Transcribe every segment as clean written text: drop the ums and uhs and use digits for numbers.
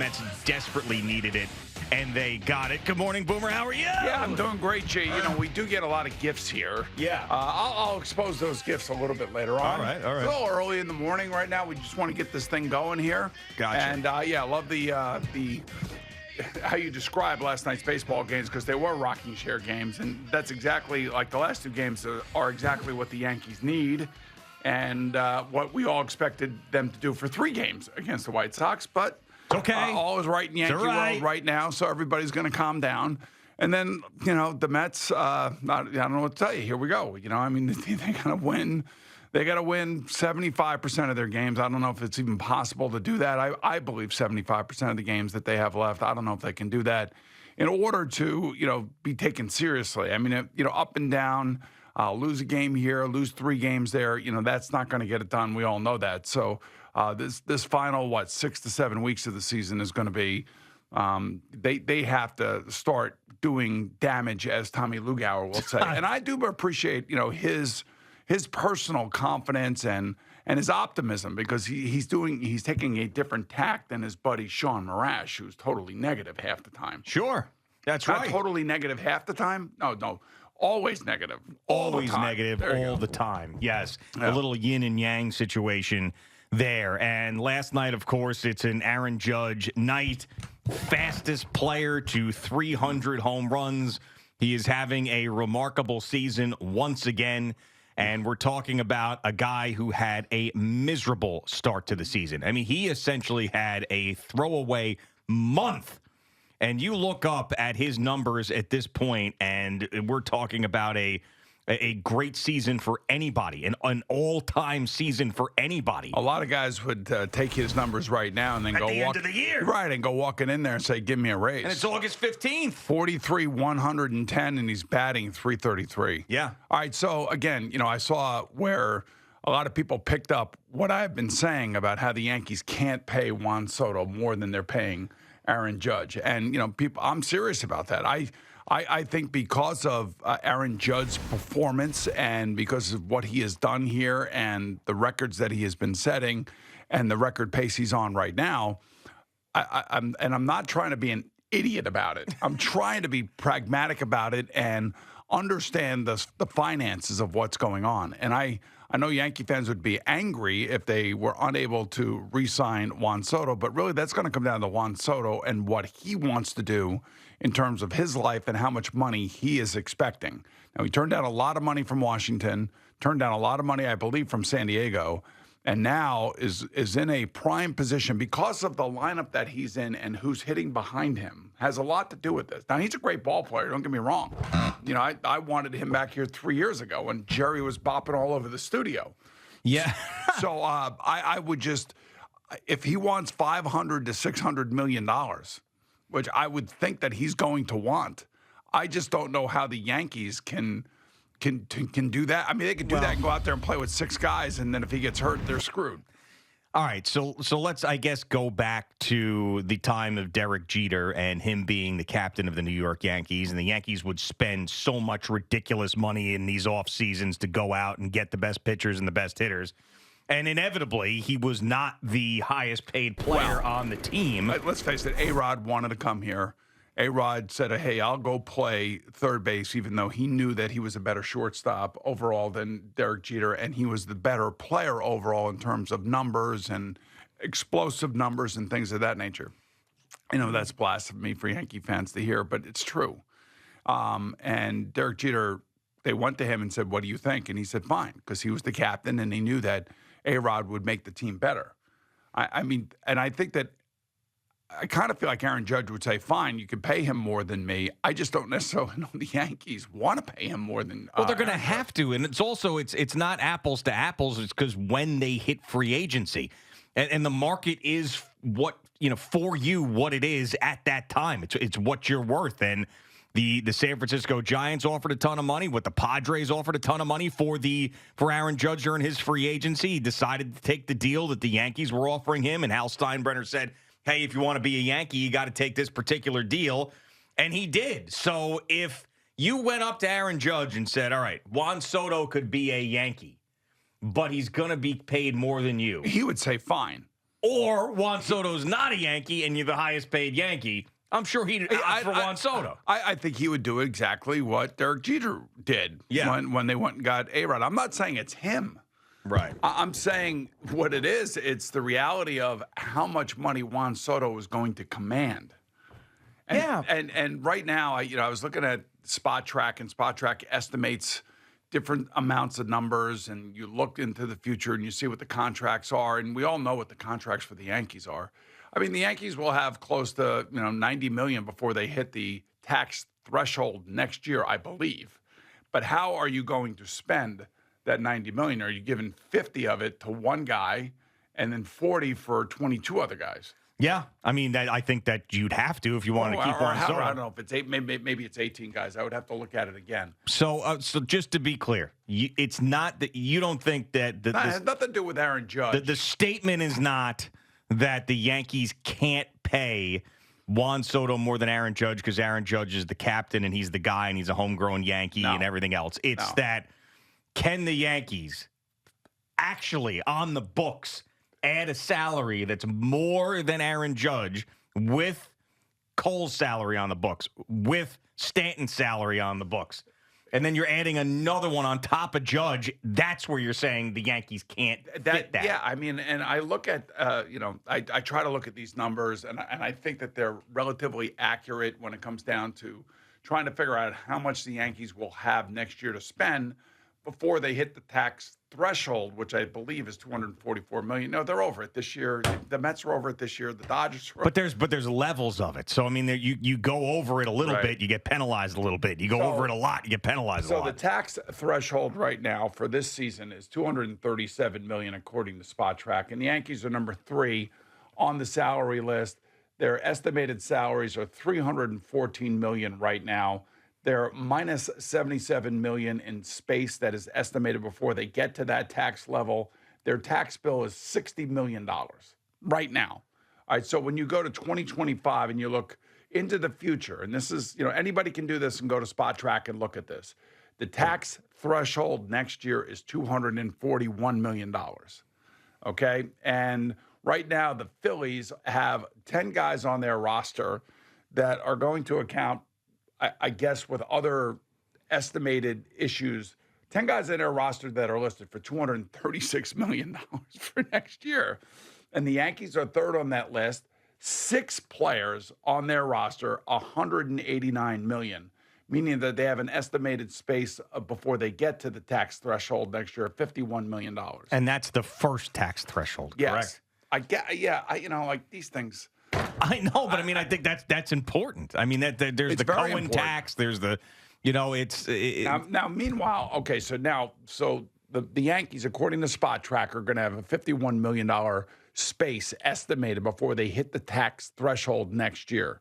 Mets desperately needed it, and they got it. Good morning, Boomer. How are you? Yeah, I'm doing great, Jay. You know, we do get a lot of gifts here. Yeah. I'll expose those gifts a little bit later on. All right. It's a little early in the morning right now. We just want to get this thing going here. Gotcha. And, I love the how you described last night's baseball games, because they were rocking chair games, and that's exactly like the last two games are exactly what the Yankees need and what we all expected them to do for 3 games against the White Sox. But it's okay. All is right in Yankee world right now, so everybody's going to calm down. And then, you know, the Mets, I don't know what to tell you. Here we go. You know, I mean, they got to win. They got to win 75% of their games. I don't know if it's even possible to do that. I believe 75% of the games that they have left. I don't know if they can do that in order to, you know, be taken seriously. I mean, you know, up and down, lose a game here, lose 3 games there. You know, that's not going to get it done. We all know that. So this final, 6 to 7 weeks of the season is going to be, they have to start doing damage, as Tommy Lugauer will say. And I do appreciate, you know, his personal confidence and his optimism, because he's taking a different tack than his buddy Sean Marash, who's totally negative half the time. Sure. That's Not right. totally negative half the time. No. Always negative. Always negative all the time. Yes. Yeah. A little yin and yang situation there. And last night, of course, it's an Aaron Judge night. Fastest player to 300 home runs. He is having a remarkable season once again. And we're talking about a guy who had a miserable start to the season. I mean, he essentially had a throwaway month. And you look up at his numbers at this point, and we're talking about a great season for anybody, an all-time season for anybody. A lot of guys would take his numbers right now and then at the end of the year. Right, and go walking in there and say, give me a raise. And it's August 15th. 43, 110, and he's batting 333. Yeah. All right, so again, you know, I saw where a lot of people picked up what I've been saying about how the Yankees can't pay Juan Soto more than they're paying Aaron Judge. And, you know, I'm serious about that. I think because of Aaron Judge's performance and because of what he has done here and the records that he has been setting and the record pace he's on right now, I'm not trying to be an idiot about it. I'm trying to be pragmatic about it and understand the finances of what's going on. And I know Yankee fans would be angry if they were unable to re-sign Juan Soto, but really that's going to come down to Juan Soto and what he wants to do in terms of his life and how much money he is expecting. Now, he turned down a lot of money from Washington, turned down a lot of money, I believe, from San Diego, and now is in a prime position because of the lineup that he's in and who's hitting behind him. Has a lot to do with this. Now, he's a great ball player, don't get me wrong. You know, I wanted him back here 3 years ago when Jerry was bopping all over the studio. Yeah. So I would just, if he wants $500 to $600 million, which I would think that he's going to want, I just don't know how the Yankees can do that. I mean, they could do that and go out there and play with 6 guys, and then if he gets hurt, they're screwed. All right, so let's, I guess, go back to the time of Derek Jeter and him being the captain of the New York Yankees, and the Yankees would spend so much ridiculous money in these off seasons to go out and get the best pitchers and the best hitters. And inevitably, he was not the highest paid player on the team. Let's face it, A-Rod wanted to come here. A-Rod said, hey, I'll go play third base, even though he knew that he was a better shortstop overall than Derek Jeter, and he was the better player overall in terms of numbers and explosive numbers and things of that nature. I know that's blasphemy for Yankee fans to hear, but it's true. And Derek Jeter, they went to him and said, what do you think? And he said, fine, because he was the captain, and he knew that A-Rod would make the team better. I mean, and I think that I kind of feel like Aaron Judge would say, fine, you can pay him more than me. I just don't necessarily know the Yankees want to pay him more than well, they're going to have to. And it's also, it's not apples to apples. It's because when they hit free agency and the market is what, you know, for you, what it is at that time. It's what you're worth. And the San Francisco Giants offered a ton of money. What the Padres offered a ton of money for Aaron Judge during his free agency. He decided to take the deal that the Yankees were offering him. And Hal Steinbrenner said, hey, if you want to be a Yankee, you got to take this particular deal. And he did. So if you went up to Aaron Judge and said, all right, Juan Soto could be a Yankee, but he's going to be paid more than you, he would say, fine. or Juan Soto's not a Yankee and you're the highest paid Yankee, I'm sure he'd opt for Juan Soto. I think he would do exactly what Derek Jeter did when they went and got A-Rod. I'm not saying it's him. Right. I'm saying what it is. It's the reality of how much money Juan Soto is going to command. And right now, I was looking at Spot Track, and Spot Track estimates different amounts of numbers, and you look into the future and you see what the contracts are, and we all know what the contracts for the Yankees are. I mean, the Yankees will have close to $90 million before they hit the tax threshold next year, I believe. But how are you going to spend that $90 million? Are you giving 50 of it to one guy and then 40 for 22 other guys? Yeah, I mean, I think that you'd have to if you want to keep Juan Soto. I don't know if it's maybe it's 18 guys. I would have to look at it again. So just to be clear, it's not that you don't think that it has nothing to do with Aaron Judge. The statement is not that the Yankees can't pay Juan Soto more than Aaron Judge because Aaron Judge is the captain and he's the guy and he's a homegrown Yankee and everything else. It's that can the Yankees actually on the books add a salary that's more than Aaron Judge with Cole's salary on the books, with Stanton's salary on the books, and then you're adding another one on top of Judge? That's where you're saying the Yankees can't fit that. Yeah, I mean, and I look at, I try to look at these numbers, and I think that they're relatively accurate when it comes down to trying to figure out how much the Yankees will have next year to spend before they hit the tax threshold, which I believe is $244 million. No, they're over it this year. The Mets are over it this year. The Dodgers are over it. But there's levels of it. So, I mean, you go over it a little bit, you get penalized a little bit. You go over it a lot, you get penalized a lot. So the tax threshold right now for this season is $237 million, according to Spot Track. And the Yankees are number 3 on the salary list. Their estimated salaries are $314 million right now. They're minus $77 million in space that is estimated before they get to that tax level. Their tax bill is $60 million right now. All right, so when you go to 2025 and you look into the future, and this is, anybody can do this and go to Spot Track and look at this. The tax threshold next year is $241 million, okay? And right now, the Phillies have 10 guys on their roster that are going to account, I guess, with other estimated issues, 10 guys in their roster that are listed for $236 million for next year. And the Yankees are third on that list. 6 players on their roster, $189 million, meaning that they have an estimated space before they get to the tax threshold next year of $51 million. And that's the first tax threshold, correct? Like these things. I know, but I mean, I think that's important. I mean, there's the Cohen tax. There's the, Now, meanwhile, okay, so the Yankees, according to Spot Track, are going to have a $51 million space estimated before they hit the tax threshold next year.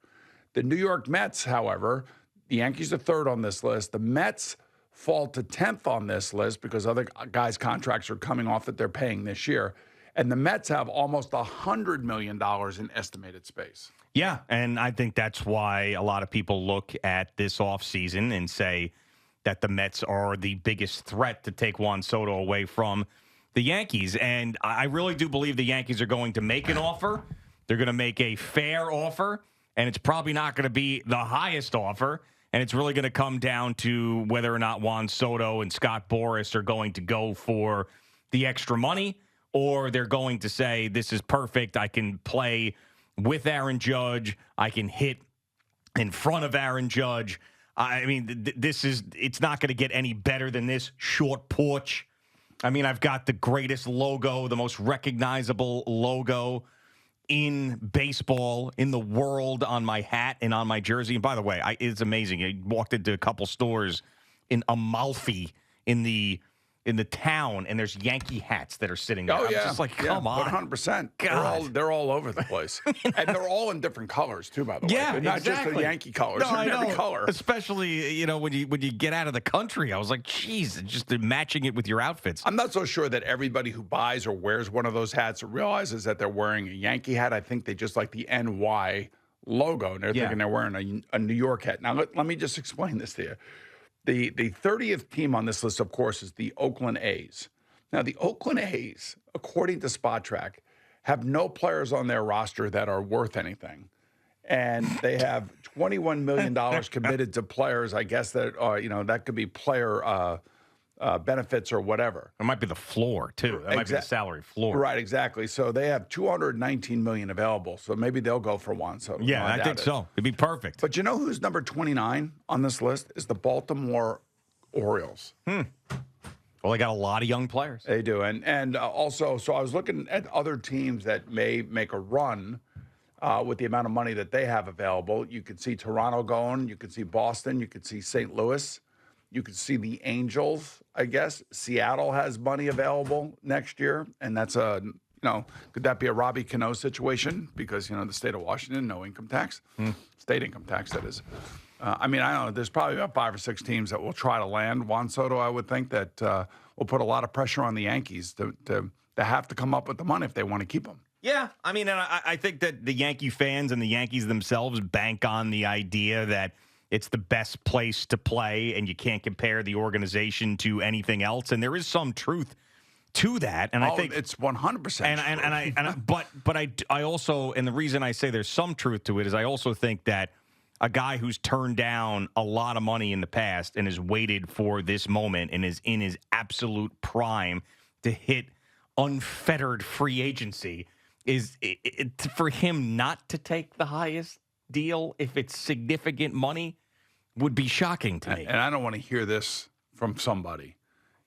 The New York Mets, however, the Yankees are third on this list. The Mets fall to 10th on this list because other guys' contracts are coming off that they're paying this year. And the Mets have almost $100 million in estimated space. Yeah, and I think that's why a lot of people look at this offseason and say that the Mets are the biggest threat to take Juan Soto away from the Yankees. And I really do believe the Yankees are going to make an offer. They're going to make a fair offer, and it's probably not going to be the highest offer. And it's really going to come down to whether or not Juan Soto and Scott Boras are going to go for the extra money, or they're going to say, this is perfect. I can play with Aaron Judge. I can hit in front of Aaron Judge. I mean, it's not going to get any better than this short porch. I mean, I've got the greatest logo, the most recognizable logo in baseball, in the world, on my hat and on my jersey. And by the way, it's amazing. I walked into a couple stores in Amalfi in the town, and there's Yankee hats that are sitting there. I'm just like, come on. 100%. They're all over the place. And they're all in different colors, too, by the way. They're not just the Yankee colors. No, they're in every color. Especially, when you get out of the country. I was like, geez, just matching it with your outfits. I'm not so sure that everybody who buys or wears one of those hats realizes that they're wearing a Yankee hat. I think they just like the NY logo, and they're thinking they're wearing a New York hat. Now, let me just explain this to you. The 30th team on this list, of course, is the Oakland A's. Now, the Oakland A's, according to Spot Track, have no players on their roster that are worth anything. And they have $21 million committed to players, I guess, that are, that could be player benefits or whatever. It might be the floor, too. That might be the salary floor. Right, exactly. So they have $219 million available. So maybe they'll go for Juan Soto. Yeah, I think so. It'd be perfect. But you know who's number 29 on this list is the Baltimore Orioles. Well, they got a lot of young players. They do. And also, so I was looking at other teams that may make a run with the amount of money that they have available. You could see Toronto going. You could see Boston. You could see St. Louis. You could see the Angels, I guess. Seattle has money available next year. And that's could that be a Robbie Cano situation? Because, the state of Washington, no income tax. State income tax, that is. I don't know. There's probably about 5 or 6 teams that will try to land Juan Soto, I would think, that will put a lot of pressure on the Yankees to have to come up with the money if they want to keep him. Yeah, and I think that the Yankee fans and the Yankees themselves bank on the idea that it's the best place to play and you can't compare the organization to anything else. And there is some truth to that. And I think it's 100%. But I also, and the reason I say there's some truth to it is I also think that a guy who's turned down a lot of money in the past and has waited for this moment and is in his absolute prime to hit unfettered free agency is for him not to take the highest deal if it's significant money would be shocking to me. And I don't want to hear this from somebody.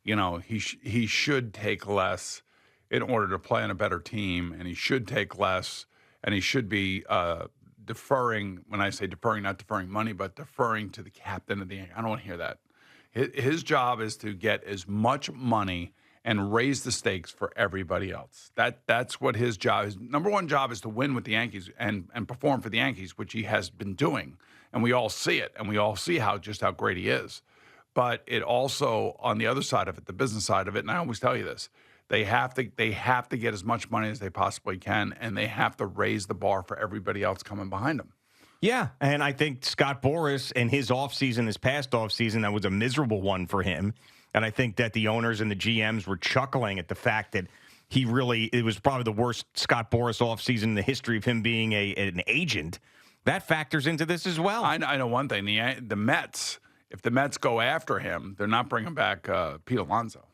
He should take less in order to play on a better team, and he should take less, and he should be deferring. When I say deferring, not deferring money, but deferring to the captain of the Yankees. I don't want to hear that. His job is to get as much money and raise the stakes for everybody else. That's what his job is. Number one job is to win with the Yankees and perform for the Yankees, which he has been doing. And we all see it, and we all see how great he is. But it also, on the other side of it, the business side of it, and I always tell you this, they have to get as much money as they possibly can, and they have to raise the bar for everybody else coming behind them. Yeah, and I think Scott Boras and his offseason, his past offseason, that was a miserable one for him. And I think that the owners and the GMs were chuckling at the fact that it was probably the worst Scott Boras offseason in the history of him being an agent. That factors into this as well. I know one thing. The Mets, if the Mets go after him, they're not bringing back Pete Alonso.